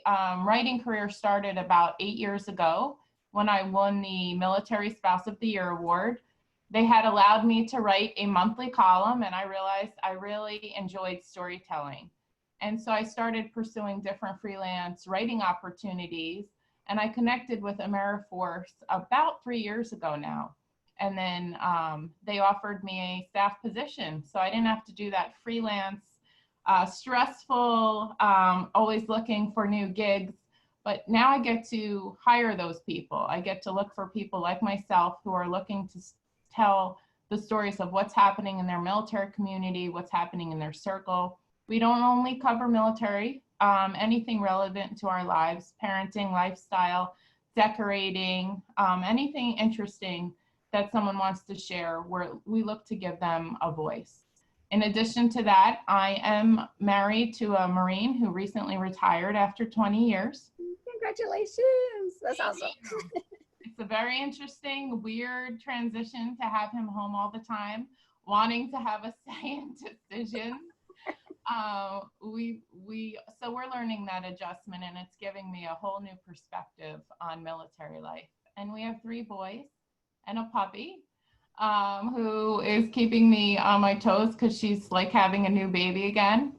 my writing career started about 8 years ago when I won the Military Spouse of the Year award. They had allowed me to write a monthly column, and I realized I really enjoyed storytelling. And so I started pursuing different freelance writing opportunities, and I connected with AmeriForce about 3 years ago now. And then they offered me a staff position, so I didn't have to do that freelance, stressful, always looking for new gigs. But now I get to hire those people. I get to look for people like myself who are looking to tell the stories of what's happening in their military community, what's happening in their circle. We don't only cover military, anything relevant to our lives, parenting, lifestyle, decorating, anything interesting that someone wants to share, we look to give them a voice. In addition to that, I am married to a Marine who recently retired after 20 years. Congratulations, that's awesome. It's a very interesting, weird transition to have him home all the time, wanting to have a say in decisions. So we're learning that adjustment, and it's giving me a whole new perspective on military life. And we have 3 boys and a puppy who is keeping me on my toes because she's like having a new baby again.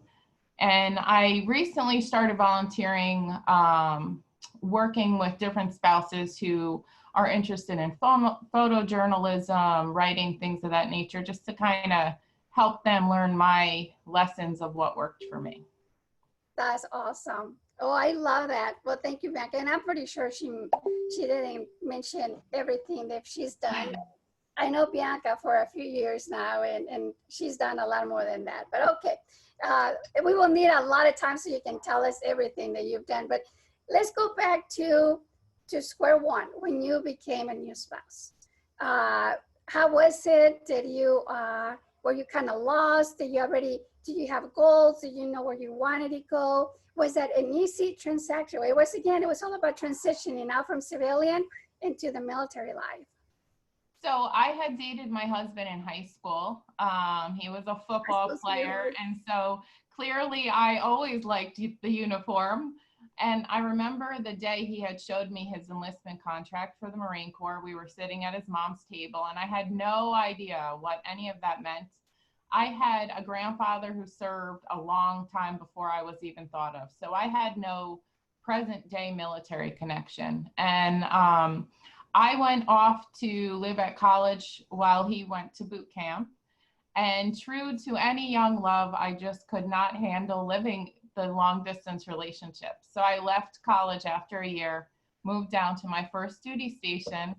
And I recently started volunteering, working with different spouses who are interested in photojournalism, writing, things of that nature, just to kind of help them learn my lessons of what worked for me. That's awesome. Oh, I love that. Well, thank you, Bianca. And I'm pretty sure she didn't mention everything that she's done. I know Bianca for a few years now, and she's done a lot more than that. But okay, we will need a lot of time so you can tell us everything that you've done. But let's go back to square one when you became a new spouse. How was it? Were you kind of lost? Did you have goals? Did you know where you wanted to go? Was that an easy transaction? It was all about transitioning out from civilian into the military life. So I had dated my husband in high school. He was a football player. And so clearly I always liked the uniform. And I remember the day he had showed me his enlistment contract for the Marine Corps. We were sitting at his mom's table, and I had no idea what any of that meant. I had a grandfather who served a long time before I was even thought of. So I had no present day military connection. And I went off to live at college while he went to boot camp. And true to any young love, I just could not handle living the long distance relationship. So I left college after a year, moved down to my first duty station,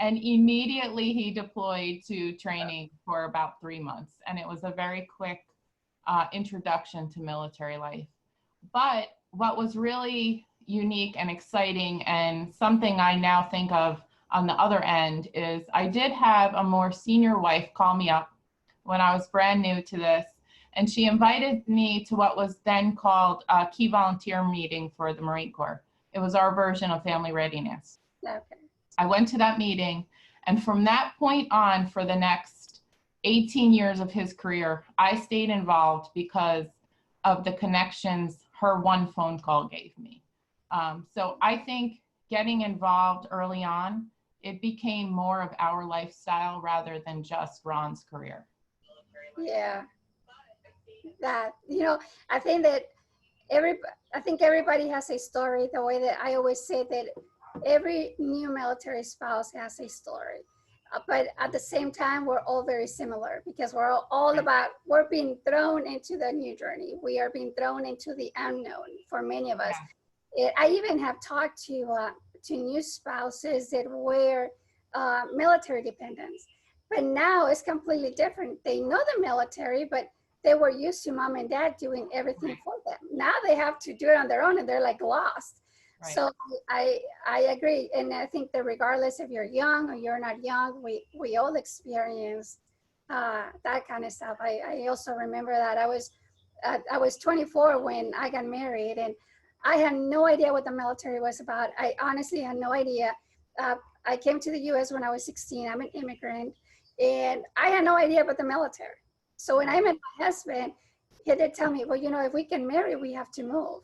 and immediately he deployed to training for about 3 months. And it was a very quick introduction to military life. But what was really unique and exciting, and something I now think of on the other end, is I did have a more senior wife call me up when I was brand new to this. And she invited me to what was then called a key volunteer meeting for the Marine Corps. It was our version of family readiness. Okay. I went to that meeting, and from that point on, for the next 18 years of his career, I stayed involved because of the connections her one phone call gave me. So I think getting involved early on, it became more of our lifestyle rather than just Ron's career. Yeah. I think that everybody has a story. The way that I always say that every new military spouse has a story, but at the same time, we're all very similar because we're being thrown into the new journey. We are being thrown into the unknown for many of us. Yeah. I even have talked to new spouses that were military dependents, but now it's completely different. They know the military, but they were used to mom and dad doing everything for them. Now they have to do it on their own, and they're like lost. Right. So I agree. And I think that regardless if you're young or you're not young, we all experience that kind of stuff. I also remember that I was 24 when I got married, and I had no idea what the military was about. I honestly had no idea. I came to the US when I was 16. I'm an immigrant, and I had no idea about the military. So when I met my husband, he did tell me, well, if we can marry, we have to move.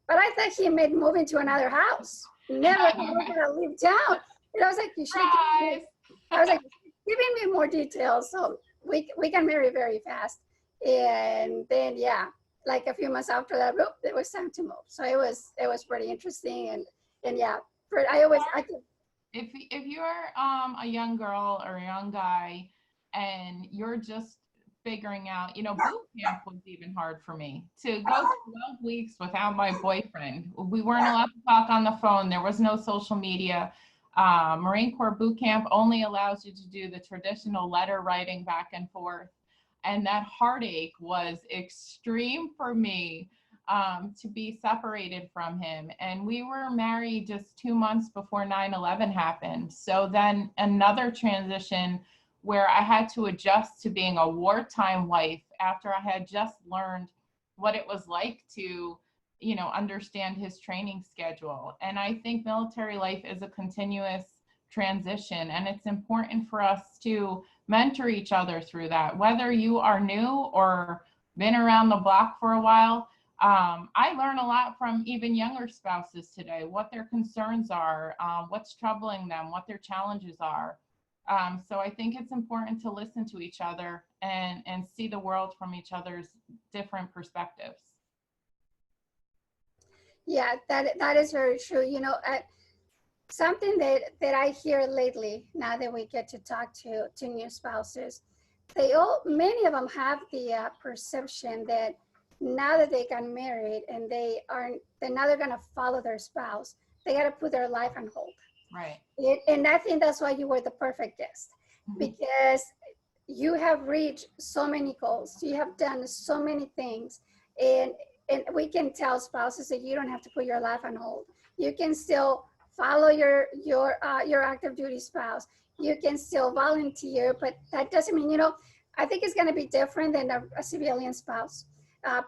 but I thought he meant moving to another house. Never we're gonna leave town. And I was like, you should give me, I was like, giving me more details so we can marry very fast. And then yeah, like a few months after that, whoop, it was time to move. So it was pretty interesting. And yeah, for I could. If you're a young girl or a young guy and you're just figuring out, you know, boot camp was even hard for me to go 12 weeks without my boyfriend. We weren't allowed to talk on the phone. There was no social media. Marine Corps boot camp only allows you to do the traditional letter writing back and forth. And that heartache was extreme for me, to be separated from him. And we were married just 2 months before 9/11 happened. So then another transition where I had to adjust to being a wartime wife after I had just learned what it was like to, you know, understand his training schedule. And I think military life is a continuous transition, and it's important for us to mentor each other through that, whether you are new or been around the block for a while. I learn a lot from even younger spouses today, what their concerns are, what's troubling them, what their challenges are. So I think it's important to listen to each other and see the world from each other's different perspectives. Yeah, that is very true. You know, something that I hear lately, now that we get to talk to new spouses, many of them have the perception that now that they got married and now they're gonna follow their spouse, they gotta put their life on hold. Right. And I think that's why you were the perfect guest, because you have reached so many goals, you have done so many things, and we can tell spouses that you don't have to put your life on hold. You can still follow your active duty spouse. You can still volunteer, but that doesn't mean, you know, I think it's going to be different than a civilian spouse.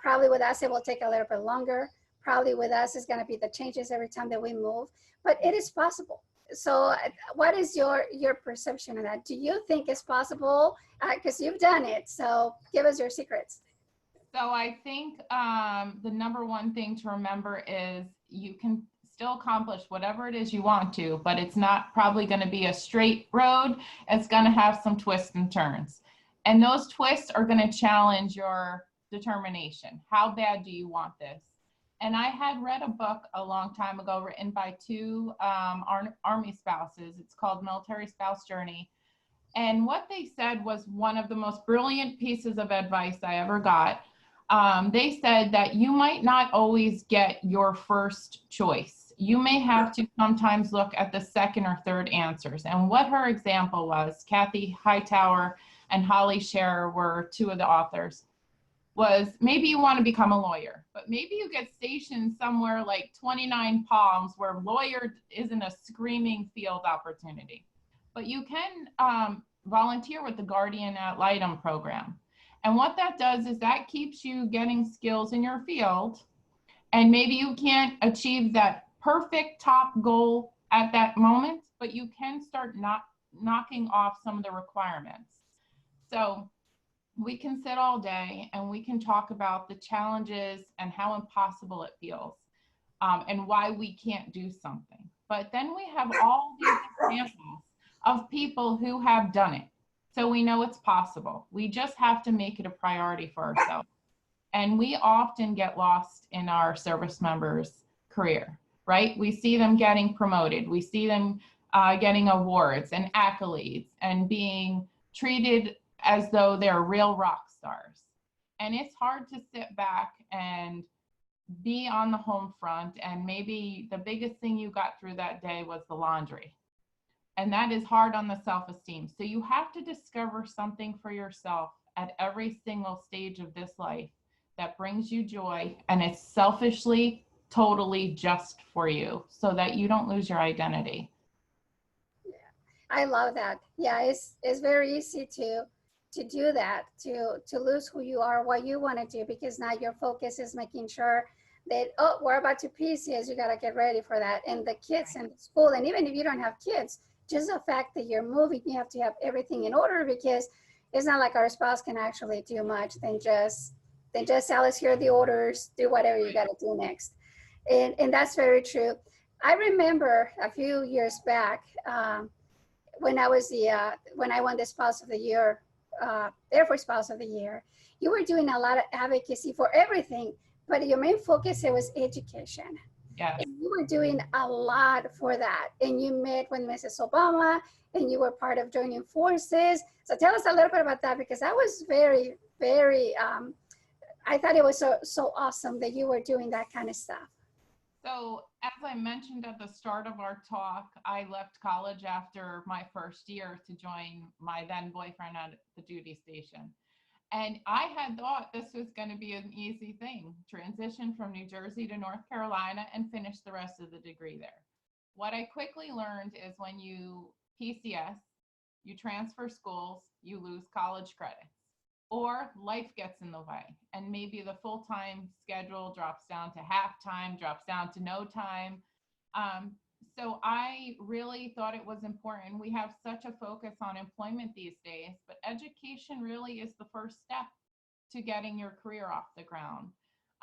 Probably with us, it will take a little bit longer. Probably with us, it's going to be the changes every time that we move, but it is possible. So what is your perception of that? Do you think it's possible? Because you've done it. So give us your secrets. So I think the number one thing to remember is you can still accomplish whatever it is you want to, but it's not probably going to be a straight road. It's going to have some twists and turns. And those twists are going to challenge your determination. How bad do you want this? And I had read a book a long time ago written by two Army spouses. It's called Military Spouse Journey. And what they said was one of the most brilliant pieces of advice I ever got. They said that you might not always get your first choice. You may have to sometimes look at the second or third answers. And what her example was, Kathy Hightower and Holly Scherer were two of the authors, was maybe you want to become a lawyer, but maybe you get stationed somewhere like 29 Palms where lawyer isn't a screaming field opportunity. But you can volunteer with the Guardian Ad Litem program. And what that does is that keeps you getting skills in your field. And maybe you can't achieve that perfect top goal at that moment, but you can start knocking off some of the requirements. So we can sit all day and we can talk about the challenges and how impossible it feels, and why we can't do something. But then we have all these examples of people who have done it. So we know it's possible. We just have to make it a priority for ourselves. And we often get lost in our service members' career, right? We see them getting promoted. We see them getting awards and accolades and being treated as though they're real rock stars. And it's hard to sit back and be on the home front, and maybe the biggest thing you got through that day was the laundry. And that is hard on the self-esteem. So you have to discover something for yourself at every single stage of this life that brings you joy, and it's selfishly, totally just for you, so that you don't lose your identity. Yeah, I love that. Yeah, it's very easy to do that, to lose who you are, what you want to do, because now your focus is making sure that, oh, we're about to PCS, you got to get ready for that. And the kids and the school, and even if you don't have kids, just the fact that you're moving, you have to have everything in order, because it's not like our spouse can actually do much than just tell us here are the orders, do whatever you got to do next. And that's very true. I remember a few years back, when I was when I won the Spouse of the Year, Air Force Spouse of the Year, you were doing a lot of advocacy for everything, but your main focus it was education. Yes. And you were doing a lot for that. And you met with Mrs. Obama, and you were part of joining forces. So tell us a little bit about that, because that was very, very, I thought it was so awesome that you were doing that kind of stuff. So as I mentioned at the start of our talk, I left college after my first year to join my then boyfriend at the duty station. And I had thought this was going to be an easy thing, transition from New Jersey to North Carolina and finish the rest of the degree there. What I quickly learned is when you PCS, you transfer schools, you lose college credits, or life gets in the way. And maybe the full-time schedule drops down to half-time, drops down to no time. So I really thought it was important. We have such a focus on employment these days, but education really is the first step to getting your career off the ground.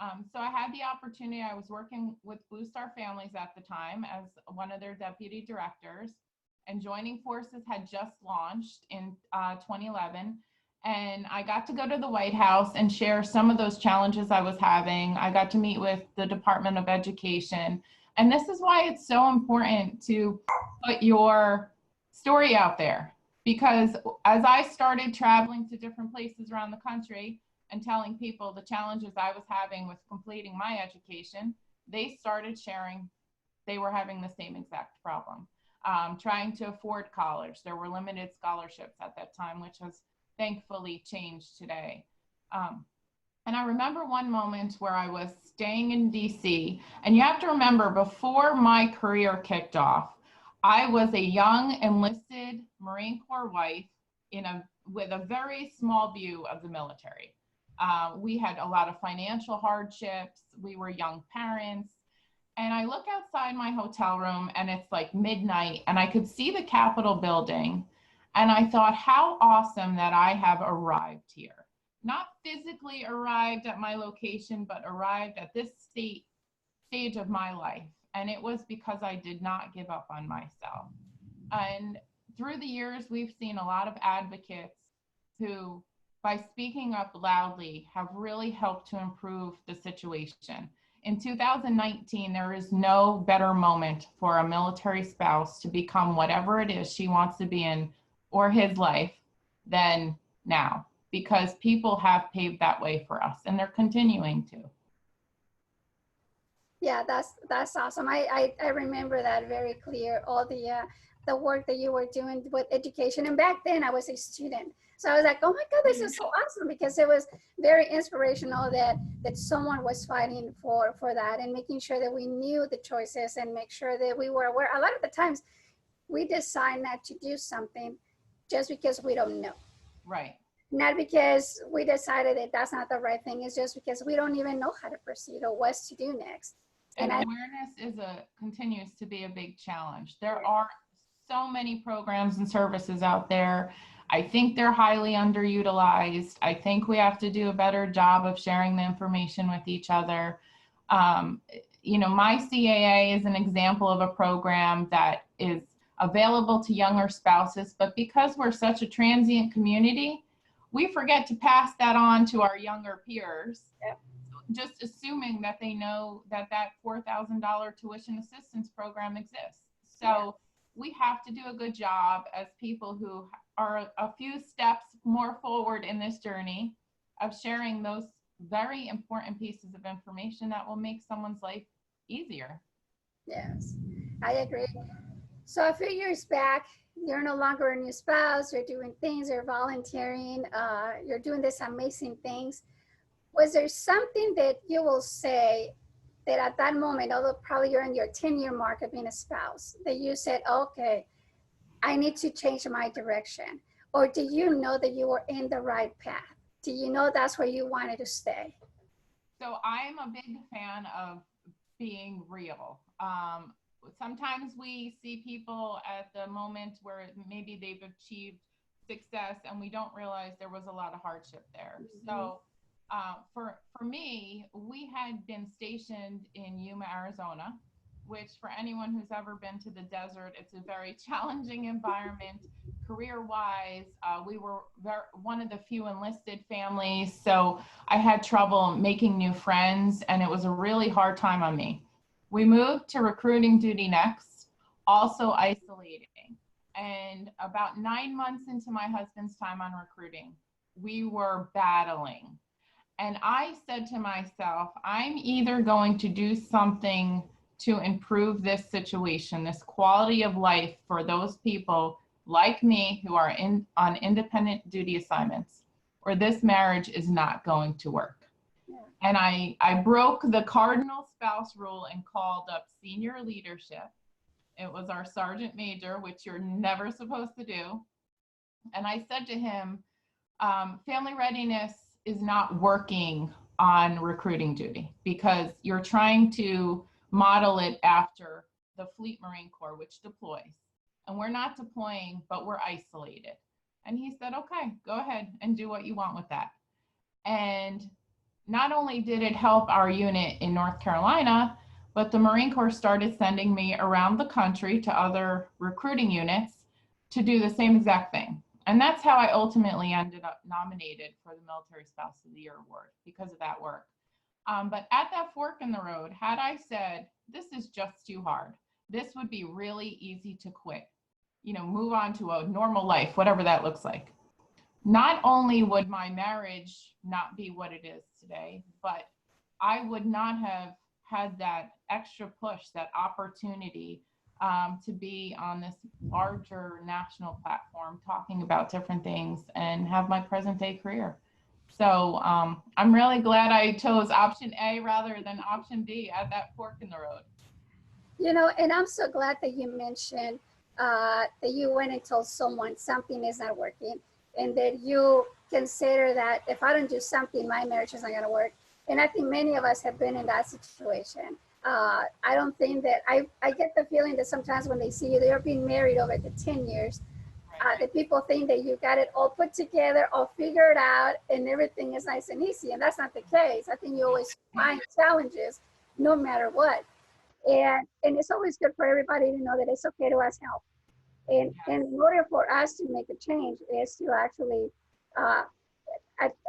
So I had the opportunity, I was working with Blue Star Families at the time as one of their deputy directors, and Joining Forces had just launched in 2011. And I got to go to the White House and share some of those challenges I was having. I got to meet with the Department of Education. And this is why it's so important to put your story out there. Because as I started traveling to different places around the country and telling people the challenges I was having with completing my education, they started sharing they were having the same exact problem. Trying to afford college. There were limited scholarships at that time, which has thankfully changed today. And I remember one moment where I was staying in DC, and you have to remember, before my career kicked off, I was a young enlisted Marine Corps wife with a very small view of the military. We had a lot of financial hardships. We were young parents. And I look outside my hotel room and it's like midnight and I could see the Capitol building. And I thought, how awesome that I have arrived here. Not physically arrived at my location, but arrived at this stage of my life. And it was because I did not give up on myself. And through the years, we've seen a lot of advocates who, by speaking up loudly, have really helped to improve the situation. In 2019, there is no better moment for a military spouse to become whatever it is she wants to be in, or his life, than now, because people have paved that way for us and they're continuing to. Yeah, that's awesome. I remember that very clear, all the work that you were doing with education. And back then I was a student. So I was like, oh my God, this is so awesome, because it was very inspirational that someone was fighting for that and making sure that we knew the choices and make sure that we were aware. A lot of the times we decide not to do something just because we don't know. Right. Not because we decided that that's not the right thing. It's just because we don't even know how to proceed or what to do next. And awareness continues to be a big challenge. There are so many programs and services out there. I think they're highly underutilized. I think we have to do a better job of sharing the information with each other. You know, my CAA is an example of a program that is available to younger spouses, but because we're such a transient community, we forget to pass that on to our younger peers. Yep. Just assuming that they know that $4,000 tuition assistance program exists. So we have to do a good job as people who are a few steps more forward in this journey of sharing those very important pieces of information that will make someone's life easier. Yes, I agree. So a few years back, you're no longer a new spouse, you're doing things, you're volunteering, you're doing these amazing things. Was there something that you will say that at that moment, although probably you're in your 10-year mark of being a spouse, that you said, okay, I need to change my direction? Or do you know that you were in the right path? Do you know that's where you wanted to stay? So I'm a big fan of being real. Sometimes we see people at the moment where maybe they've achieved success and we don't realize there was a lot of hardship there. Mm-hmm. So For me, we had been stationed in Yuma, Arizona, which for anyone who's ever been to the desert, it's a very challenging environment. Career-wise, we were one of the few enlisted families, so I had trouble making new friends, and it was a really hard time on me. We moved to recruiting duty next, also isolating. And about 9 months into my husband's time on recruiting, we were battling. And I said to myself, I'm either going to do something to improve this situation, this quality of life for those people like me who are on independent duty assignments, or this marriage is not going to work. Yeah. And I broke the cardinal spouse rule and called up senior leadership. It was our sergeant major, which you're never supposed to do. And I said to him, family readiness is not working on recruiting duty because you're trying to model it after the Fleet Marine Corps, which deploys. And we're not deploying, but we're isolated. And he said, okay, go ahead and do what you want with that. And not only did it help our unit in North Carolina, but the Marine Corps started sending me around the country to other recruiting units to do the same exact thing. And that's how I ultimately ended up nominated for the Military Spouse of the Year award because of that work. But at that fork in the road, had I said, this is just too hard, this would be really easy to quit, move on to a normal life, whatever that looks like. Not only would my marriage not be what it is today, but I would not have had that extra push, that opportunity to be on this larger national platform talking about different things and have my present day career. So I'm really glad I chose option A rather than option B at that fork in the road. And I'm so glad that you mentioned that you went and told someone something is not working, and that you consider that if I don't do something, my marriage is not going to work. And I think many of us have been in that situation. I don't think that I get the feeling that sometimes when they see you, they're being married over the 10 years, that people think that you got it all put together, all figured out, and everything is nice and easy. And that's not the case. I think you always find challenges no matter what. And it's always good for everybody to know that it's okay to ask help. And in order for us to make a change is to actually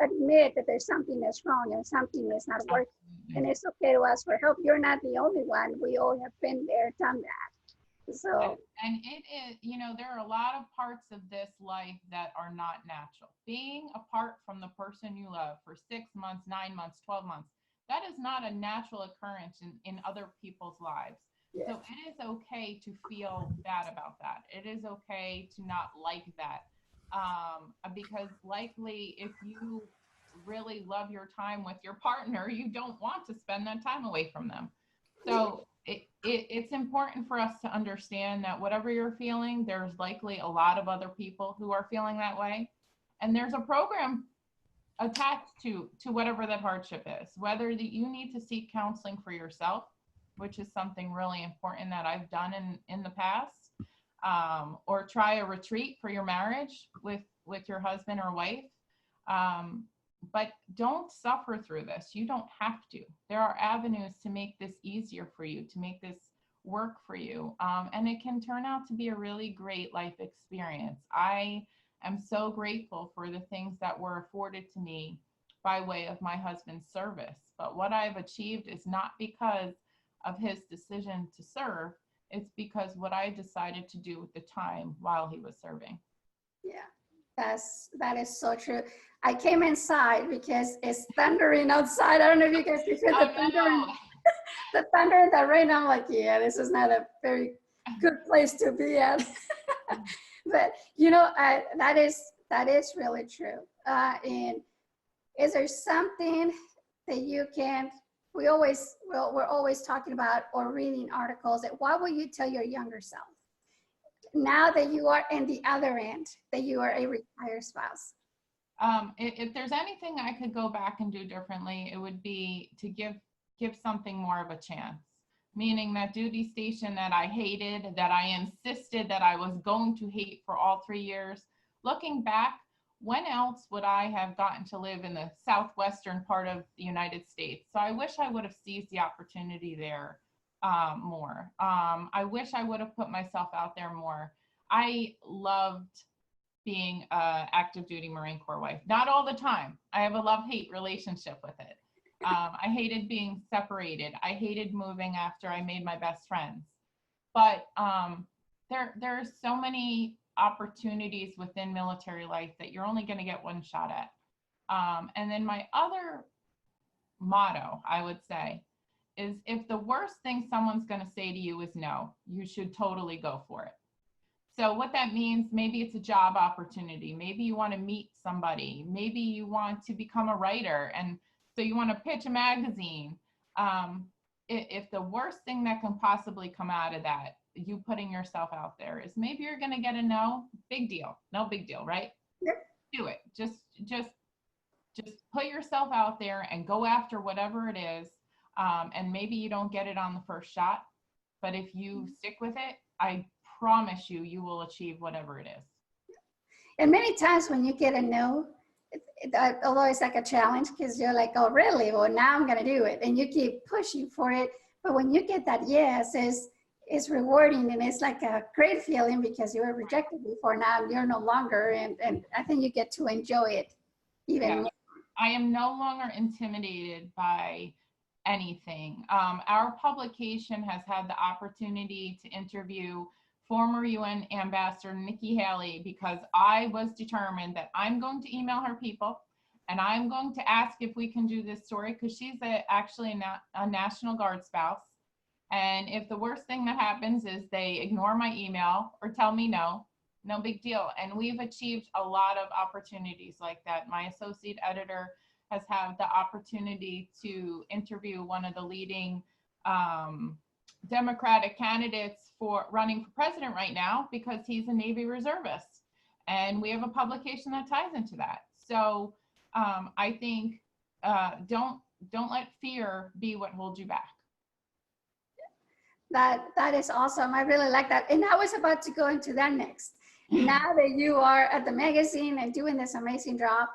admit that there's something that's wrong and something that's not working. And it's okay to ask for help. You're not the only one. We all have been there, done that. So, and it is, there are a lot of parts of this life that are not natural. Being apart from the person you love for 6 months, 9 months, 12 months, that is not a natural occurrence in other people's lives. Yeah. So it is okay to feel bad about that. It is okay to not like that. Because likely if you really love your time with your partner, you don't want to spend that time away from them. So it's important for us to understand that whatever you're feeling, there's likely a lot of other people who are feeling that way. And there's a program attached to whatever that hardship is, whether that you need to seek counseling for yourself, which is something really important that I've done in the past, or try a retreat for your marriage with your husband or wife. But don't suffer through this. You don't have to. There are avenues to make this easier for you, to make this work for you. And it can turn out to be a really great life experience. I am so grateful for the things that were afforded to me by way of my husband's service. But what I've achieved is not because of his decision to serve. It's because what I decided to do with the time while he was serving. Yeah, that is so true. I came inside because it's thundering outside. I don't know if you guys can hear the thunder, the thunder and the rain. I'm like, yeah, this is not a very good place to be at. But that is really true. And is there something that you can? We're always talking about or reading articles. That what will you tell your younger self now that you are in the other end, that you are a retired spouse? If there's anything I could go back and do differently, it would be to give something more of a chance. Meaning that duty station that I hated, that I insisted that I was going to hate for all 3 years. Looking back, when else would I have gotten to live in the southwestern part of the United States? So I wish I would have seized the opportunity there more. I wish I would have put myself out there more. I loved being a active duty Marine Corps wife. Not all the time. I have a love-hate relationship with it. I hated being separated. I hated moving after I made my best friends. But there are so many opportunities within military life that you're only going to get one shot at. And then my other motto, I would say, is if the worst thing someone's going to say to you is no, you should totally go for it. So what that means, maybe it's a job opportunity. Maybe you want to meet somebody. Maybe you want to become a writer. And so you want to pitch a magazine. If the worst thing that can possibly come out of that, you putting yourself out there, is maybe you're going to get a no, big deal. No big deal, right? Yep. Do it. Just put yourself out there and go after whatever it is. And maybe you don't get it on the first shot, but if you stick with it, I promise you, you will achieve whatever it is. And many times when you get a no, although it's like a challenge because you're like, oh, really? Well, now I'm going to do it. And you keep pushing for it. But when you get that yes, it's rewarding, and it's like a great feeling because you were rejected before. Now you're no longer. And I think you get to enjoy it even more. I am no longer intimidated by anything. Our publication has had the opportunity to interview former UN Ambassador Nikki Haley because I was determined that I'm going to email her people and I'm going to ask if we can do this story because she's actually a National Guard spouse. And if the worst thing that happens is they ignore my email or tell me no, no big deal. And we've achieved a lot of opportunities like that. My associate editor has had the opportunity to interview one of the leading Democratic candidates for running for president right now because he's a Navy reservist. And we have a publication that ties into that. So I think don't let fear be what holds you back. That is awesome. I really like that. And I was about to go into that next. Now that you are at the magazine and doing this amazing job,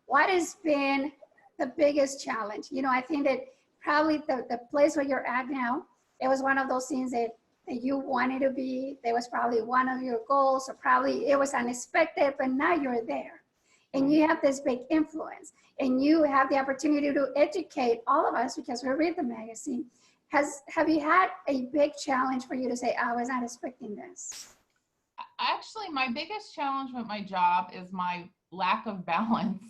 what has been the biggest challenge? You know, I think that probably the place where you're at now, it was one of those things that you wanted to be. There was probably one of your goals, or probably it was unexpected, but now you're there. And you have this big influence. And you have the opportunity to educate all of us because we read the magazine. Have you had a big challenge for you to say, I was not expecting this? Actually, my biggest challenge with my job is my lack of balance.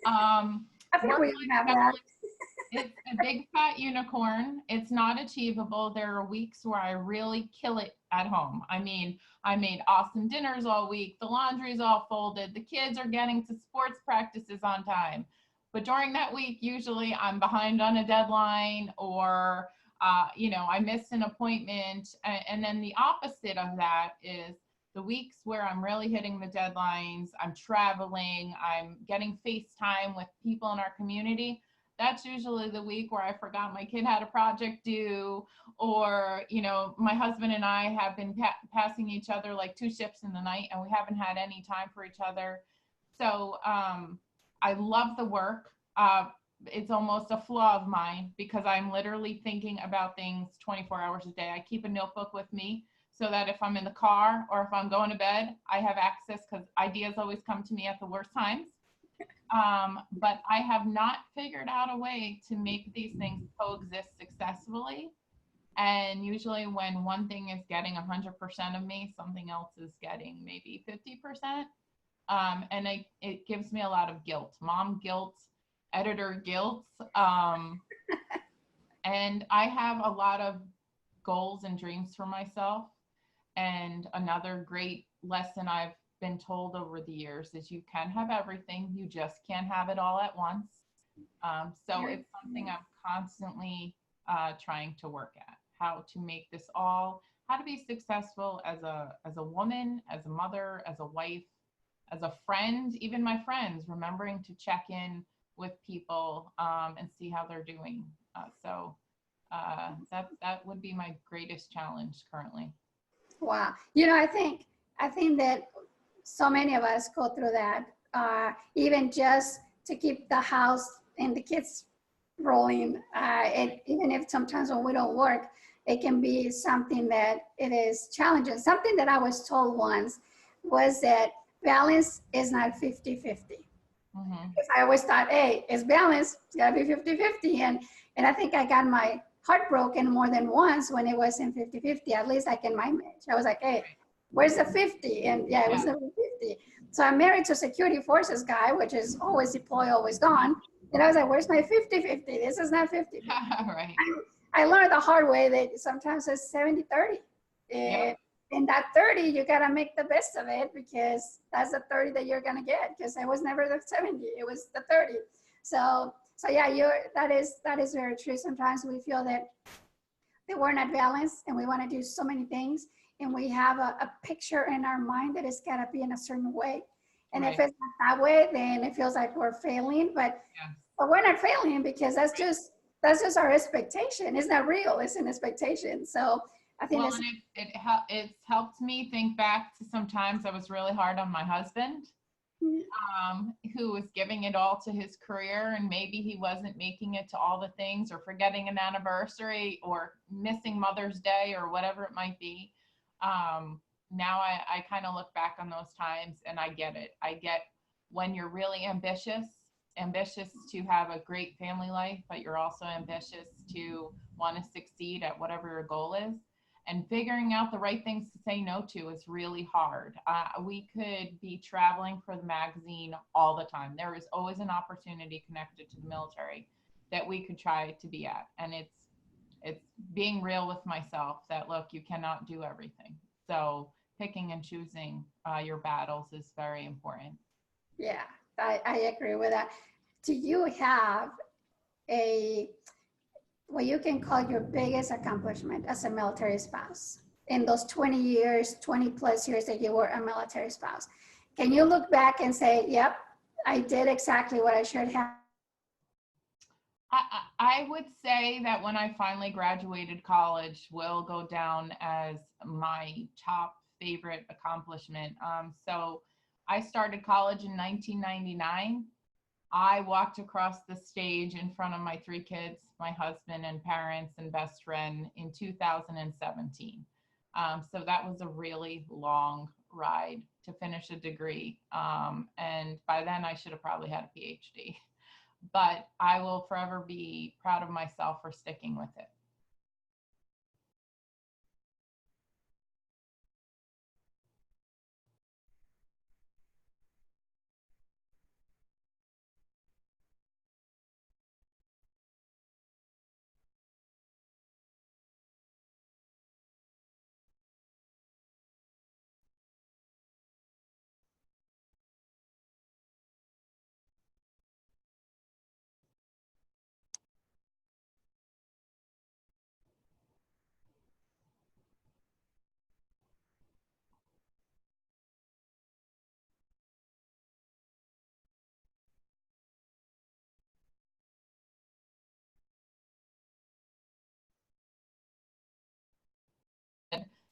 I think we have that. It's a big fat unicorn. It's not achievable. There are weeks where I really kill it at home. I mean, I made awesome dinners all week. The laundry's all folded. The kids are getting to sports practices on time. But during that week, usually I'm behind on a deadline or, you know, I missed an appointment. And then the opposite of that is the weeks where I'm really hitting the deadlines, I'm traveling, I'm getting FaceTime with people in our community. That's usually the week where I forgot my kid had a project due, or, you know, my husband and I have been passing each other like two ships in the night and we haven't had any time for each other. So I love the work. It's almost a flaw of mine because I'm literally thinking about things 24 hours a day. I keep a notebook with me so that if I'm in the car or if I'm going to bed, I have access because ideas always come to me at the worst times. But I have not figured out a way to make these things coexist successfully. And usually when one thing is getting 100% of me, something else is getting maybe 50%. And it gives me a lot of guilt, mom guilt, editor guilt. And I have a lot of goals and dreams for myself. And another great lesson I've been told over the years is you can have everything, you just can't have it all at once. So it's something I'm constantly trying to work at, how to make this all, how to be successful as a woman, as a mother, as a wife, as a friend, even my friends, remembering to check in with people and see how they're doing. So that would be my greatest challenge currently. Wow. You know, I think that so many of us go through that, even just to keep the house and the kids rolling. And even if sometimes when we don't work, it can be something that it is challenging. Something that I was told once was that balance is not 50-50. Because I always thought, hey, it's balanced, it's gotta be 50-50. And I think I got my heart broken more than once when it wasn't 50-50, at least like in my marriage. I was like, hey, where's the 50? And yeah, it was never 50. So I'm married to a security forces guy, which is always deployed, always gone. And I was like, where's my 50-50? This is not 50. Right. I learned the hard way that sometimes it's 70-30. And that 30, you gotta make the best of it, because that's the 30 that you're gonna get, because it was never the 70, it was the 30. So yeah, that is very true. Sometimes we feel that we're not balanced and we wanna do so many things, and we have a picture in our mind that it's gotta be in a certain way. And if it's not that way, then it feels like we're failing, but we're not failing, because that's just our expectation. It's not real, it's an expectation. So I think it's helped me think back to sometimes I was really hard on my husband, who was giving it all to his career, and maybe he wasn't making it to all the things, or forgetting an anniversary, or missing Mother's Day, or whatever it might be. Now I kind of look back on those times and I get it. I get when you're really ambitious to have a great family life, but you're also ambitious to want to succeed at whatever your goal is. And figuring out the right things to say no to is really hard. We could be traveling for the magazine all the time. There is always an opportunity connected to the military that we could try to be at. And it's being real with myself that, look, you cannot do everything. So picking and choosing your battles is very important. Yeah, I agree with that. Do you have what you can call your biggest accomplishment as a military spouse in those 20 plus years that you were a military spouse? Can you look back and say, yep, I did exactly what I should have? I would say that when I finally graduated college will go down as my top favorite accomplishment. So I started college in 1999. I walked across the stage in front of my 3 kids, my husband and parents and best friend, in 2017. So that was a really long ride to finish a degree. And by then I should have probably had a PhD, but I will forever be proud of myself for sticking with it.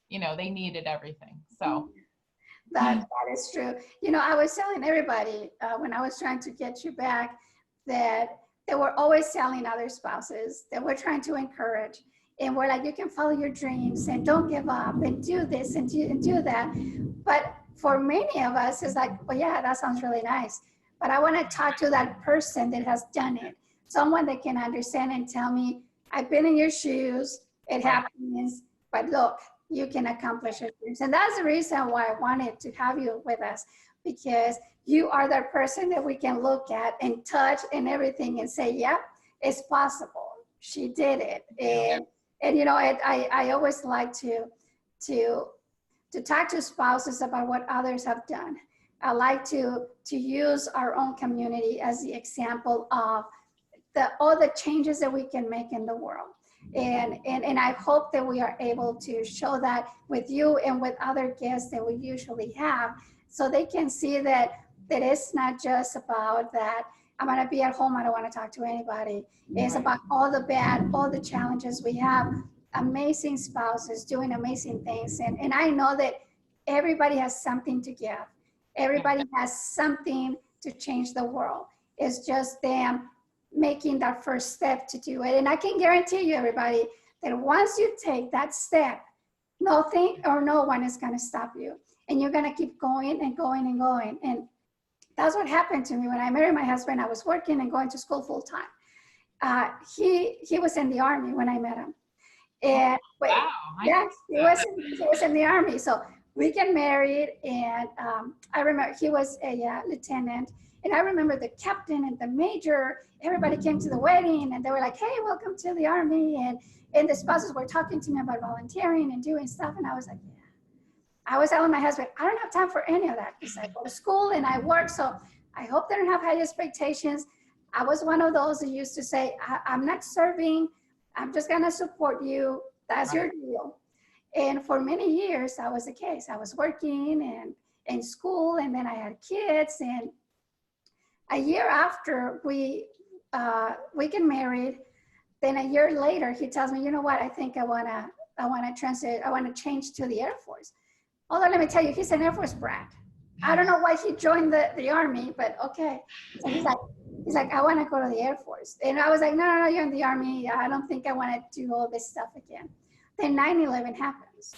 You know, they needed everything. So that is true. You know, I was telling everybody when I was trying to get you back that they were always telling other spouses that we're trying to encourage. And we're like, you can follow your dreams and don't give up and do this and do that. But for many of us, it's like, well, yeah, that sounds really nice. But I want to talk to that person that has done it. Someone that can understand and tell me, I've been in your shoes, it happens, but look, you can accomplish your dreams. And that's the reason why I wanted to have you with us, because you are that person that we can look at and touch and everything and say, yeah, it's possible. She did it. And you know, I always like to talk to spouses about what others have done. I like to use our own community as the example of all the changes that we can make in the world. And I hope that we are able to show that with you and with other guests that we usually have, so they can see that it's not just about that I'm gonna be at home, I don't wanna talk to anybody. It's about all the challenges we have, amazing spouses doing amazing things. And I know that everybody has something to give. Everybody has something to change the world. It's just them making that first step to do it. And I can guarantee you, everybody, that once you take that step, nothing or no one is going to stop you. And you're going to keep going and going and going. And that's what happened to me. When I married my husband, I was working and going to school full time. He was in the Army when I met him. And wow. Yes, he was in the Army. So we get married, and I remember he was a lieutenant. And I remember the captain and the major, everybody came to the wedding, and they were like, hey, welcome to the Army. And the spouses were talking to me about volunteering and doing stuff. And I was like, yeah. I was telling my husband, I don't have time for any of that because I go to school and I work. So I hope they don't have high expectations. I was one of those that used to say, I'm not serving. I'm just going to support you. That's your deal. And for many years, that was the case. I was working and in school, and then I had kids. And a year after we get married, then a year later, he tells me, you know what? I think I want to change to the Air Force. Although let me tell you, he's an Air Force brat. I don't know why he joined the Army, but okay. So he's like, I want to go to the Air Force. And I was like, no, you're in the Army. I don't think I want to do all this stuff again. Then 9/11 happens.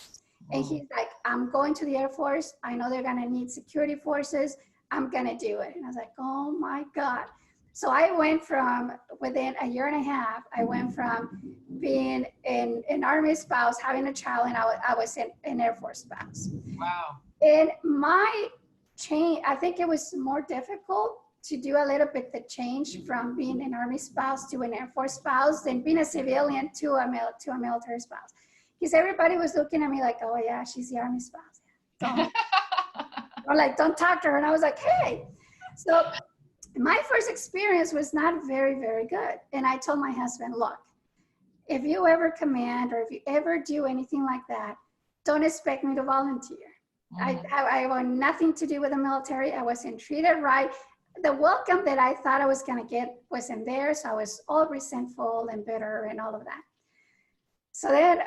And he's like, I'm going to the Air Force. I know they're going to need security forces. I'm going to do it. And I was like, oh my God. So I went from, within a year and a half, I went from being an Army spouse, having a child, and I was an Air Force spouse. Wow. And my change, I think it was more difficult to do a little bit the change from being an Army spouse to an Air Force spouse than being a civilian to a military spouse. Because everybody was looking at me like, oh yeah, she's the Army spouse. Don't talk to her. And I was like, hey. So my first experience was not very, very good. And I told my husband, look, if you ever command or if you ever do anything like that, don't expect me to volunteer. I want nothing to do with the military. I wasn't treated right. The welcome that I thought I was going to get wasn't there. So I was all resentful and bitter and all of that. So then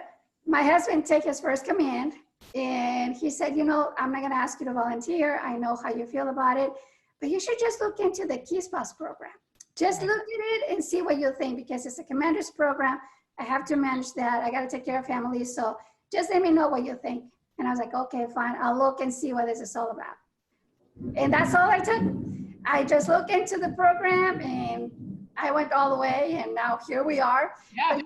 my husband took his first command, and he said, you know, I'm not going to ask you to volunteer. I know how you feel about it, but you should just look into the Key Spouse program. Just look at it and see what you think, because it's a commander's program. I have to manage that. I got to take care of families. So just let me know what you think. And I was like, okay, fine. I'll look and see what this is all about. And that's all I took. I just looked into the program and I went all the way, and now here we are. Yeah.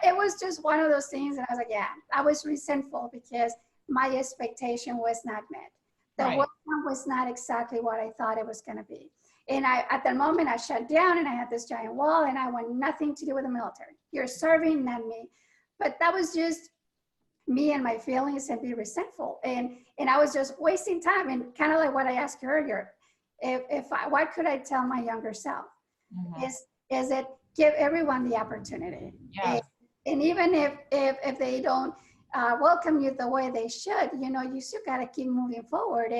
It was just one of those things. And I was like, yeah, I was resentful because my expectation was not met. The welcome was not exactly what I thought it was going to be. And at the moment I shut down and I had this giant wall, and I want nothing to do with the military. You're serving, not me. But that was just me and my feelings and be resentful. And I was just wasting time, and kind of like what I asked you earlier. What could I tell my younger self? Mm-hmm. Is it give everyone the opportunity. Yes. And even if they don't welcome you the way they should, you know, you still got to keep moving forward.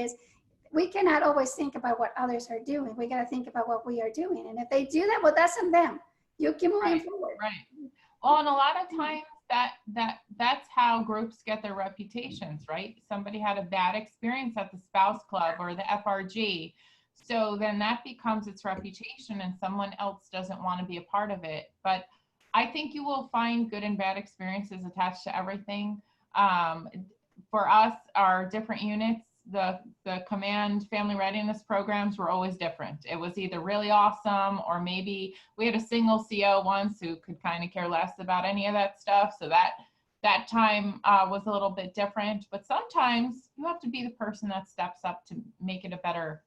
We cannot always think about what others are doing. We got to think about what we are doing. And if they do that, well, that's on them. You keep moving forward. Right. Well, and a lot of times that's how groups get their reputations, right? Somebody had a bad experience at the spouse club or the FRG. So then that becomes its reputation, and someone else doesn't want to be a part of it. But I think you will find good and bad experiences attached to everything. For us, our different units, the command family readiness programs were always different. It was either really awesome, or maybe we had a single CO once who could kind of care less about any of that stuff. So that time was a little bit different. But sometimes you have to be the person that steps up to make it a better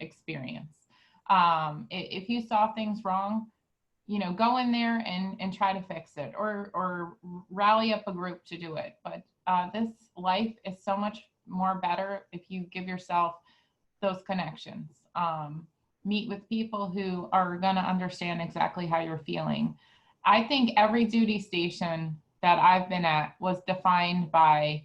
experience. If you saw things wrong, you know, go in there and try to fix it, or rally up a group to do it. But this life is so much more better if you give yourself those connections. Meet with people who are going to understand exactly how you're feeling. I think every duty station that I've been at was defined by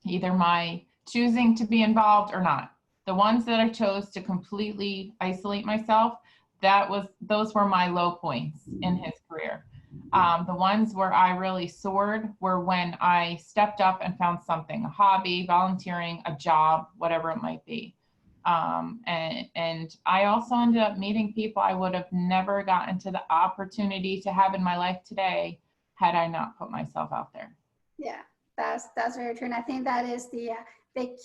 either my choosing to be involved or not. The ones that I chose to completely isolate myself, those were my low points in his career. The ones where I really soared were when I stepped up and found something, a hobby, volunteering, a job, whatever it might be. And I also ended up meeting people I would have never gotten to the opportunity to have in my life today had I not put myself out there. Yeah, that's very true. And I think that is the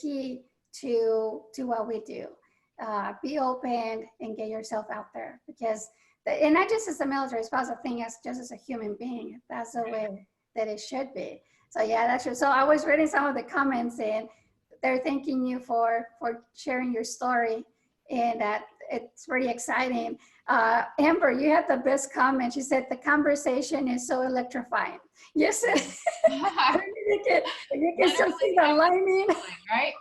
key to what we do. Be open and get yourself out there, because and not just as a military spouse, I think as just as a human being, that's the way that it should be. So yeah, that's true. So I was reading some of the comments, and they're thanking you for sharing your story, and that it's pretty exciting. Amber, you had the best comment. She said the conversation is so electrifying. Yes, you can still see the lightning, right?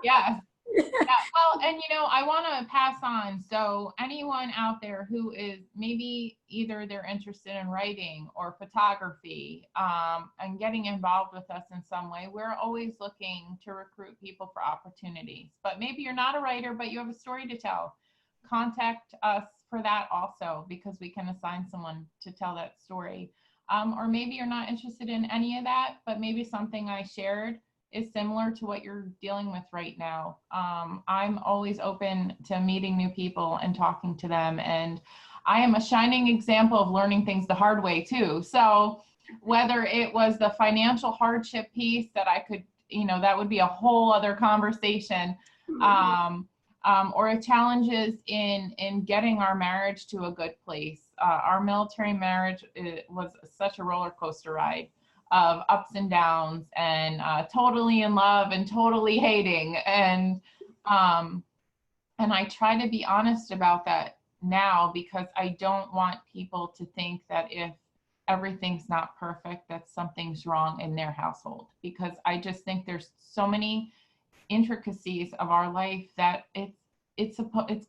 Yeah. Yeah, well, and I want to pass on. So anyone out there who is maybe either they're interested in writing or photography, and getting involved with us in some way, we're always looking to recruit people for opportunities. But maybe you're not a writer, but you have a story to tell. Contact us for that also, because we can assign someone to tell that story. Or maybe you're not interested in any of that, but maybe something I shared is similar to what you're dealing with right now. I'm always open to meeting new people and talking to them. And I am a shining example of learning things the hard way too. So whether it was the financial hardship piece that I could, that would be a whole other conversation, or challenges in getting our marriage to a good place. Our military marriage was such a roller coaster ride of ups and downs, and totally in love and totally hating. And I try to be honest about that now, because I don't want people to think that if everything's not perfect, that something's wrong in their household, because I just think there's so many intricacies of our life that it's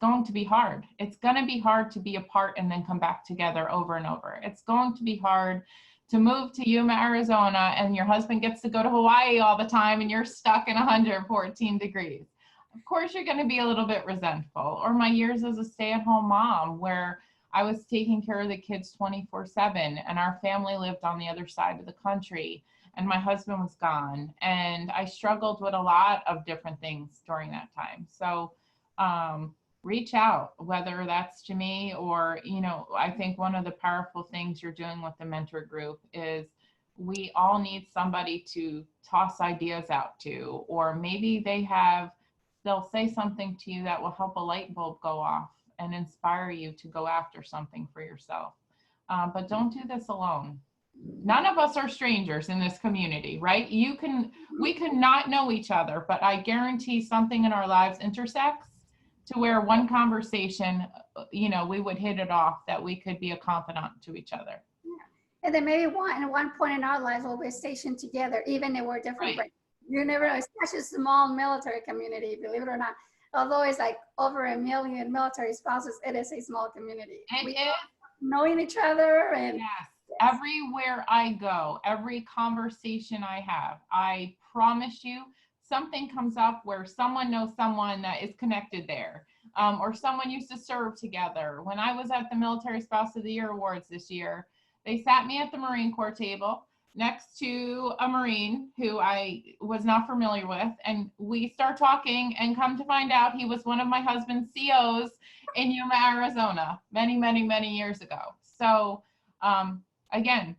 going to be hard. It's going to be hard to be apart and then come back together over and over. It's going to be hard to move to Yuma, Arizona, and your husband gets to go to Hawaii all the time and you're stuck in 114 degrees. Of course, you're going to be a little bit resentful. Or my years as a stay-at-home mom, where I was taking care of the kids 24/7, and our family lived on the other side of the country, and my husband was gone. And I struggled with a lot of different things during that time. So reach out, whether that's to me or, I think one of the powerful things you're doing with the mentor group is we all need somebody to toss ideas out to, or maybe they'll say something to you that will help a light bulb go off and inspire you to go after something for yourself. But don't do this alone. None of us are strangers in this community, right? We can not know each other, but I guarantee something in our lives intersects to where one conversation, we would hit it off, that we could be a confidant to each other. Yeah. And then maybe at one point in our lives, we'll be stationed together, even if we're different. Right. You never know. It's such a small military community, believe it or not. Although it's like over 1 million military spouses, it is a small community. It is. Knowing each other. And yes. Everywhere I go, every conversation I have, I promise you, something comes up where someone knows someone that is connected there, or someone used to serve together. When I was at the Military Spouse of the Year Awards this year, they sat me at the Marine Corps table next to a Marine who I was not familiar with, and we start talking, and come to find out he was one of my husband's COs in Yuma, Arizona, many, many, many years ago. So again,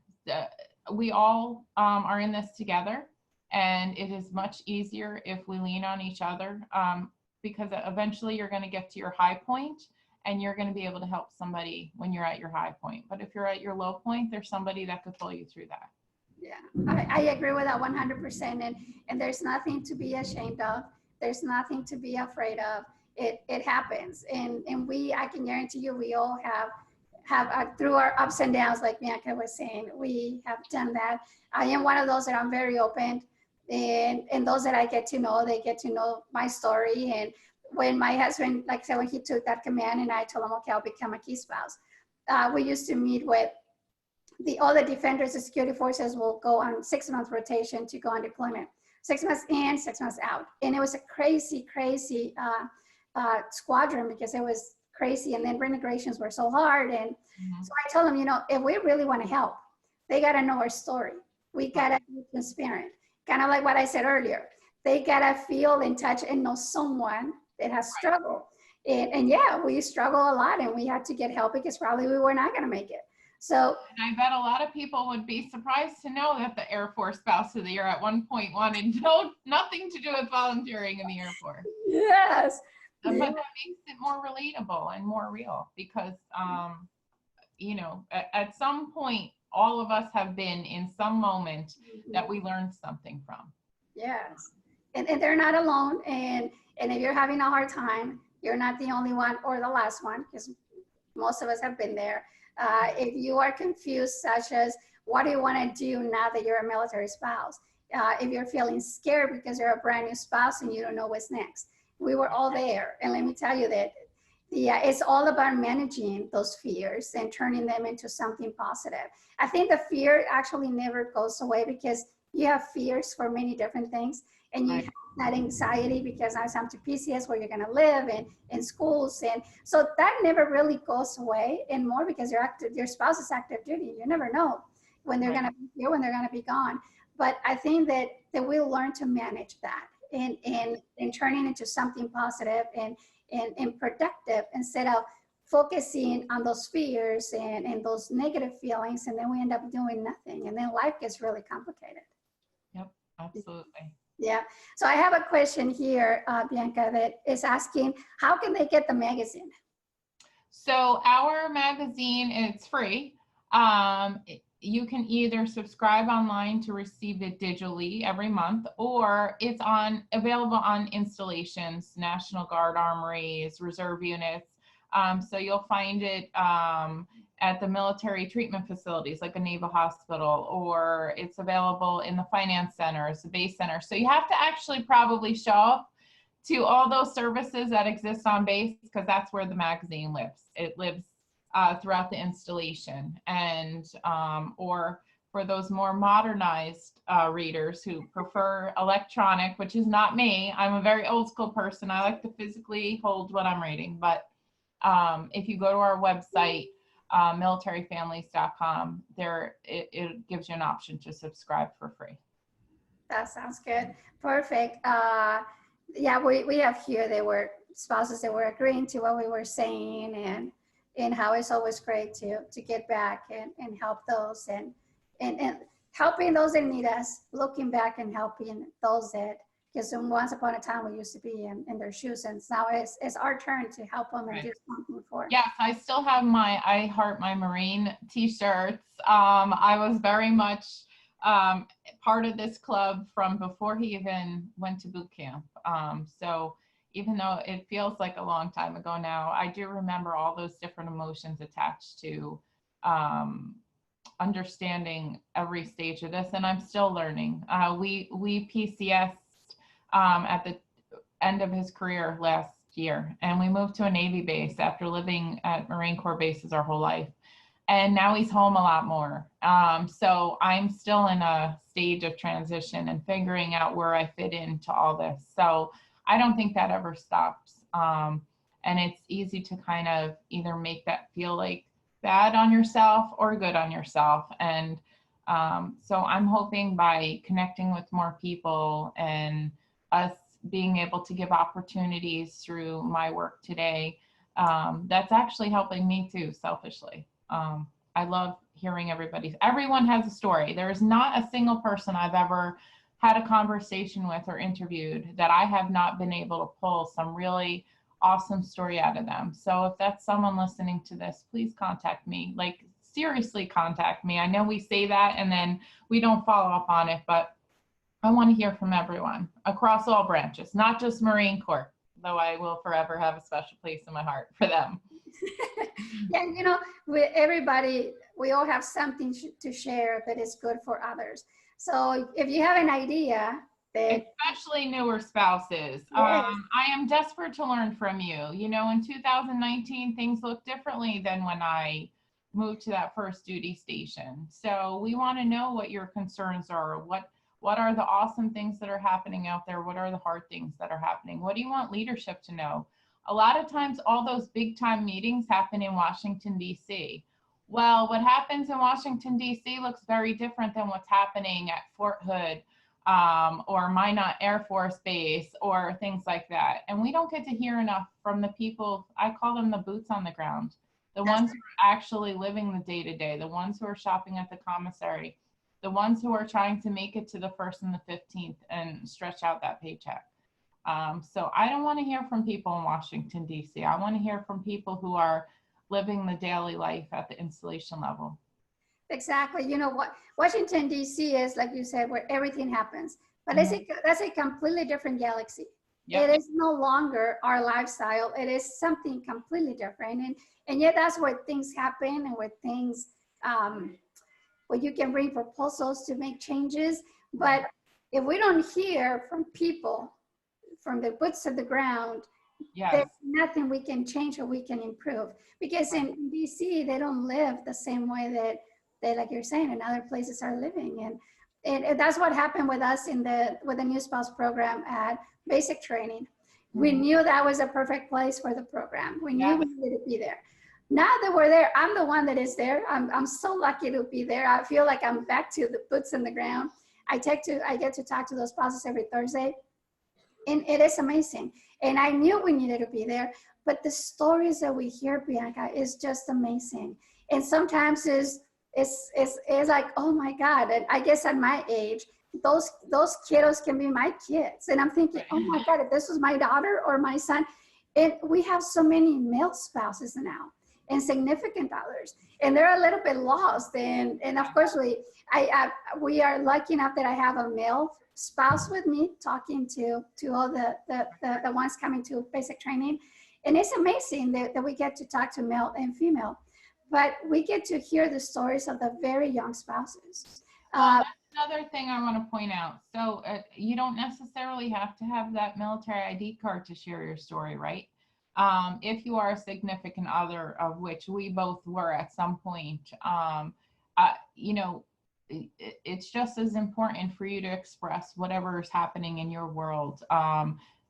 we all are in this together. And it is much easier if we lean on each other, because eventually you're going to get to your high point, and you're going to be able to help somebody when you're at your high point. But if you're at your low point, there's somebody that could pull you through that. Yeah, I agree with that 100%. And there's nothing to be ashamed of. There's nothing to be afraid of. It happens. And I can guarantee you, we all have through our ups and downs, like Bianca was saying, we have done that. I am one of those that I'm very open. And those that I get to know, they get to know my story. And when my husband, like I said, when he took that command and I told him, okay, I'll become a key spouse, we used to meet with all the defenders, the security forces will go on 6-month rotation to go on deployment. 6 months in, 6 months out. And it was a crazy, crazy squadron, because it was crazy. And then integrations were so hard. And so I told him, if we really want to help, they got to know our story. We got to be transparent. Kind of like what I said earlier. They got to feel and touch and know someone that has struggled. And yeah, we struggle a lot and we had to get help because probably we were not going to make it. So, and I bet a lot of people would be surprised to know that the Air Force Spouse of the Year at one point wanted nothing to do with volunteering in the Air Force. yes. But that makes it more relatable and more real because, you know, at some point, all of us have been in some moment that we learned something from. Yes. And they're not alone. And if you're having a hard time, you're not the only one or the last one, because most of us have been there. If you are confused, such as what do you want to do now that you're a military spouse? If you're feeling scared because you're a brand new spouse and you don't know what's next. We were all there. And let me tell you that it's all about managing those fears and turning them into something positive. I think the fear actually never goes away because you have fears for many different things. And you have that anxiety because now it's time to PCS where you're going to live and in schools. And so that never really goes away and more because your spouse is active duty. You never know when they're going to be here, when they're going to be gone. But I think that we'll learn to manage that and turning into something positive and productive instead of focusing on those fears and those negative feelings. And then we end up doing nothing. And then life gets really complicated. Yep, absolutely. Yeah. So I have a question here, Bianca, that is asking, how can they get the magazine? So our magazine, it's free. You can either subscribe online to receive it digitally every month, or it's available on installations, National Guard armories, reserve units. So you'll find it at the military treatment facilities like a naval hospital, or it's available in the finance centers, the base center. So you have to actually probably show up to all those services that exist on base because that's where the magazine lives. It lives throughout the installation. And or for those more modernized readers who prefer electronic, which is not me. I'm a very old school person. I like to physically hold what I'm reading. But if you go to our website, militaryfamilies.com, it gives you an option to subscribe for free. That sounds good. Perfect. Yeah, we have here, they were spouses that were agreeing to what we were saying and how it's always great to get back and help those and helping those that need us, looking back and helping those that, because once upon a time we used to be in their shoes, and now it's our turn to help them and do something for. Yes, I still have my I Heart My Marine t-shirts. I was very much part of this club from before he even went to boot camp. So even though it feels like a long time ago now, I do remember all those different emotions attached to understanding every stage of this, and I'm still learning. We PCS'd at the end of his career last year, and we moved to a Navy base after living at Marine Corps bases our whole life. And now he's home a lot more. So I'm still in a stage of transition and figuring out where I fit into all this. So I don't think that ever stops. And it's easy to kind of either make that feel like bad on yourself or good on yourself. And so I'm hoping by connecting with more people and us being able to give opportunities through my work today, that's actually helping me too, selfishly. I love hearing everyone has a story. There is not a single person I've ever had a conversation with or interviewed that I have not been able to pull some really awesome story out of them. So if that's someone listening to this, please contact me. Like, seriously contact me. I know we say that and then we don't follow up on it, but I want to hear from everyone across all branches, not just Marine Corps, though I will forever have a special place in my heart for them. Yeah, you know, everybody, we all have something to share that is good for others. So if you have an idea that, especially newer spouses, yes. I am desperate to learn from you. You know, in 2019, things look differently than when I moved to that first duty station. So we want to know what your concerns are. What are the awesome things that are happening out there? What are the hard things that are happening? What do you want leadership to know? A lot of times, all those big time meetings happen in Washington, D.C. Well, what happens in Washington, D.C. looks very different than what's happening at Fort Hood or Minot Air Force Base or things like that. And we don't get to hear enough from the people, I call them the boots on the ground, the ones who are actually living the day-to-day, the ones who are shopping at the commissary, the ones who are trying to make it to the 1st and the 15th and stretch out that paycheck. So I don't want to hear from people in Washington, D.C. I want to hear from people who are living the daily life at the installation level. Exactly. You know what? Washington, D.C. is, like you said, where everything happens. But that's a completely different galaxy. Yep. It is no longer our lifestyle. It is something completely different. And yet that's where things happen and where things, where you can bring proposals to make changes. But if we don't hear from people, from the boots on the ground, there's nothing we can change or we can improve. Because in DC, they don't live the same way that they, like you're saying, in other places are living. And that's what happened with us with the New Spouse program at Basic Training. We knew that was a perfect place for the program. We knew we needed to be there. Now that we're there, I'm the one that is there. I'm so lucky to be there. I feel like I'm back to the boots on the ground. I get to talk to those spouses every Thursday. And it is amazing. And I knew we needed to be there, but the stories that we hear, Bianca, is just amazing. And sometimes it's like, oh my God. And I guess at my age, those kiddos can be my kids. And I'm thinking, oh my God, if this was my daughter or my son. And we have so many male spouses now and significant others. And they're a little bit lost. And of course, we are lucky enough that I have a male spouse with me talking to all the ones coming to Basic Training. And it's amazing that we get to talk to male and female, but we get to hear the stories of the very young spouses. That's another thing I want to point out. So you don't necessarily have to have that military ID card to share your story, right? If you are a significant other, of which we both were at some point, you know, it's just as important for you to express whatever is happening in your world.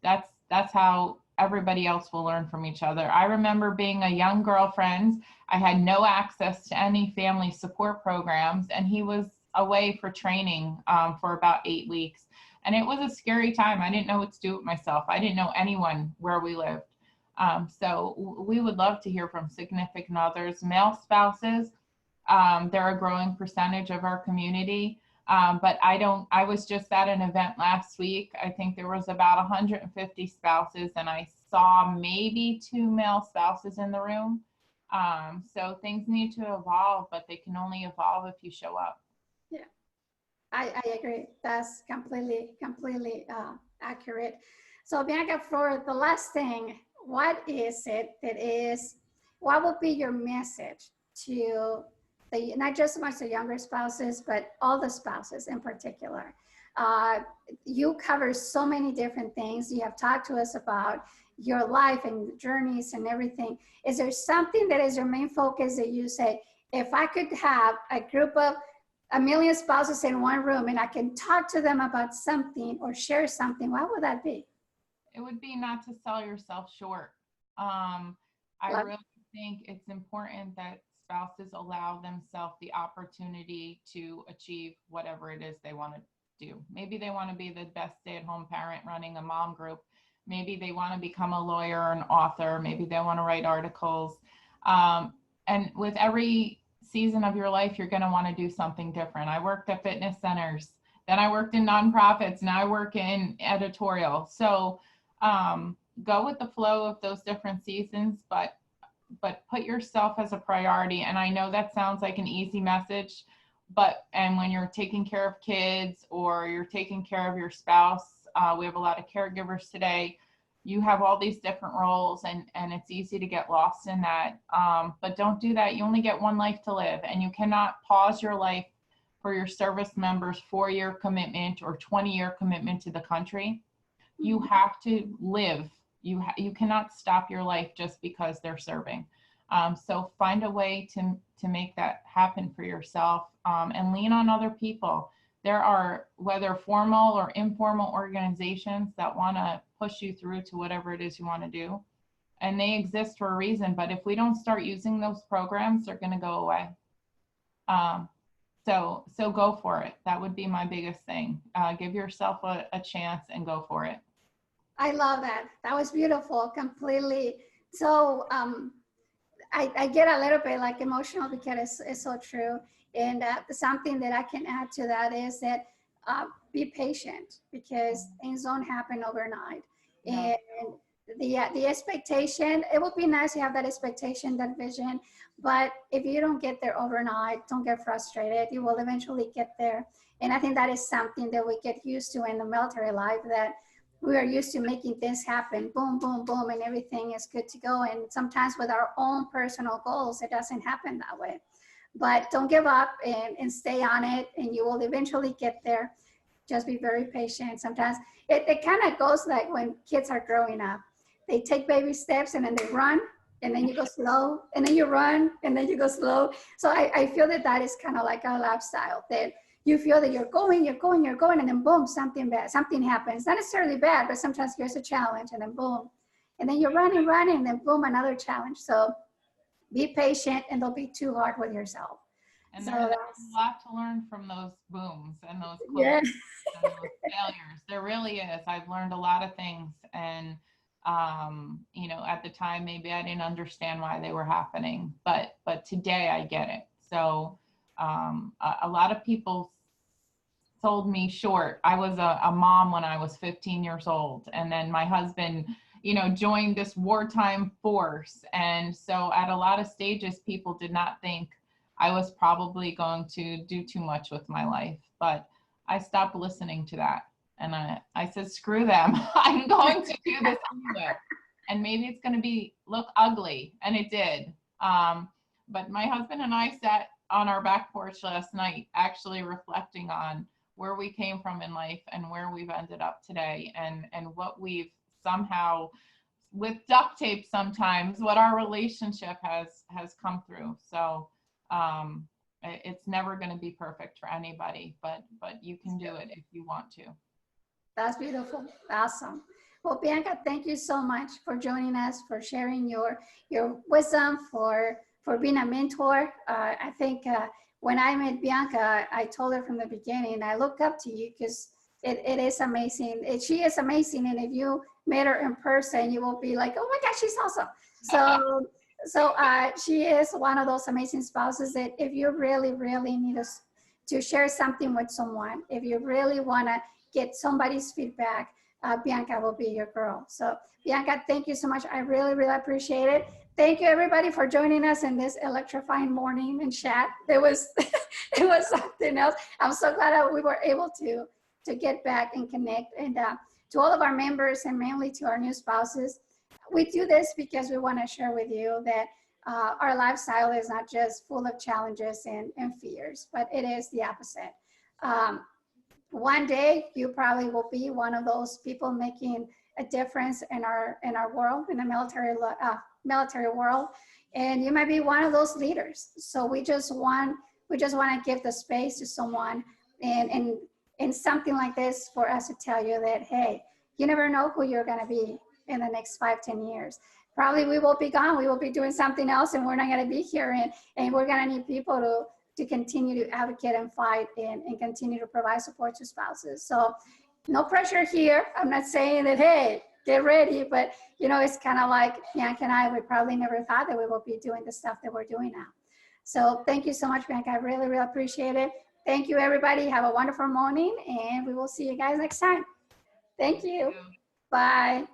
That's how everybody else will learn from each other. I remember being a young girlfriend. I had no access to any family support programs, and he was away for training for about 8 weeks. And it was a scary time. I didn't know what to do with myself. I didn't know anyone where we lived. So we would love to hear from significant others, male spouses. They're a growing percentage of our community. But I was just at an event last week. I think there was about 150 spouses, and I saw maybe 2 male spouses in the room. So things need to evolve, but they can only evolve if you show up. Yeah, I agree. That's completely accurate. So Bianca, for the last thing, what would be your message to not just so much the younger spouses, but all the spouses in particular? You cover so many different things. You have talked to us about your life and journeys and everything. Is there something that is your main focus that you say, if I could have a group of 1 million spouses in one room and I can talk to them about something or share something, what would that be? It would be not to sell yourself short. I really think it's important that spouses allow themselves the opportunity to achieve whatever it is they want to do. Maybe they want to be the best stay-at-home parent running a mom group. Maybe they want to become a lawyer or an author. Maybe they want to write articles. And with every season of your life, you're going to want to do something different. I worked at fitness centers, then I worked in nonprofits, now I work in editorial. So go with the flow of those different seasons, but put yourself as a priority. And I know that sounds like an easy message, and when you're taking care of kids or you're taking care of your spouse, we have a lot of caregivers today. You have all these different roles, and it's easy to get lost in that. But don't do that. You only get one life to live, and you cannot pause your life for your service members' 4-year commitment or 20-year commitment to the country. You have to live. You cannot stop your life just because they're serving. So find a way to make that happen for yourself, and lean on other people. There are, whether formal or informal organizations that want to push you through to whatever it is you want to do. and they exist for a reason. But if we don't start using those programs, they're going to go away. So go for it. That would be my biggest thing. Give yourself a chance and go for it. I love that. That was beautiful, completely. So I get a little bit like emotional because it's so true. And something that I can add to that is that be patient, because things don't happen overnight. Yeah. And the expectation, it would be nice to have that expectation, that vision, but if you don't get there overnight, don't get frustrated. You will eventually get there. And I think that is something that we get used to in the military life, that we are used to making things happen, boom, boom, boom, and everything is good to go. And sometimes with our own personal goals, it doesn't happen that way. But don't give up and stay on it, and you will eventually get there. Just be very patient. Sometimes it kind of goes like when kids are growing up. They take baby steps and then they run, and then you go slow, and then you run, and then you go slow. So I feel that that is kind of like our lifestyle, that you feel that you're going, and then boom, something happens. Not necessarily bad, but sometimes here's a challenge, and then boom. And then you're running, and then boom, another challenge. So be patient, and don't be too hard with yourself. And So there's that's, a lot to learn from those booms and those yeah. closes and those failures. There really is. I've learned a lot of things, and you know, at the time maybe I didn't understand why they were happening, but today I get it. So a lot of people sold me short. I was a mom when I was 15 years old, and then my husband, you know, joined this wartime force, and so at a lot of stages people did not think I was probably going to do too much with my life, but I stopped listening to that. And I said, screw them. I'm going to do this anyway. And maybe it's going to look ugly. And it did. But my husband and I sat on our back porch last night, actually reflecting on where we came from in life and where we've ended up today, and what we've somehow, with duct tape sometimes, what our relationship has come through. So it's never going to be perfect for anybody, but you can do it if you want to. That's beautiful. Awesome. Well, Bianca, thank you so much for joining us, for sharing your wisdom, for being a mentor. I think when I met Bianca, I told her from the beginning, I look up to you because it is amazing. She is amazing. And if you met her in person, you will be like, oh my gosh, she's awesome. So she is one of those amazing spouses that if you really, really need us to share something with someone, if you really want to get somebody's feedback, Bianca will be your girl. So Bianca, thank you so much. I really, really appreciate it. Thank you everybody for joining us in this electrifying morning and chat. It was something else. I'm so glad that we were able to get back and connect. And to all of our members, and mainly to our new spouses, we do this because we want to share with you that our lifestyle is not just full of challenges and fears, but it is the opposite. One day you probably will be one of those people making a difference in our world, in the military world, and you might be one of those leaders. So we just want to give the space to someone and something like this for us to tell you that, hey, you never know who you're going to be in the next 5-10 years. Probably we will be gone. We will be doing something else, and we're not going to be here. And we're going to need people to continue to advocate and fight and continue to provide support to spouses. So no pressure here. I'm not saying that, hey, get ready, but you know, it's kind of like Bianca and I, we probably never thought that we will be doing the stuff that we're doing now. So thank you so much, Bianca. I really, really appreciate it. Thank you, everybody. Have a wonderful morning, and we will see you guys next time. Thank you. Bye.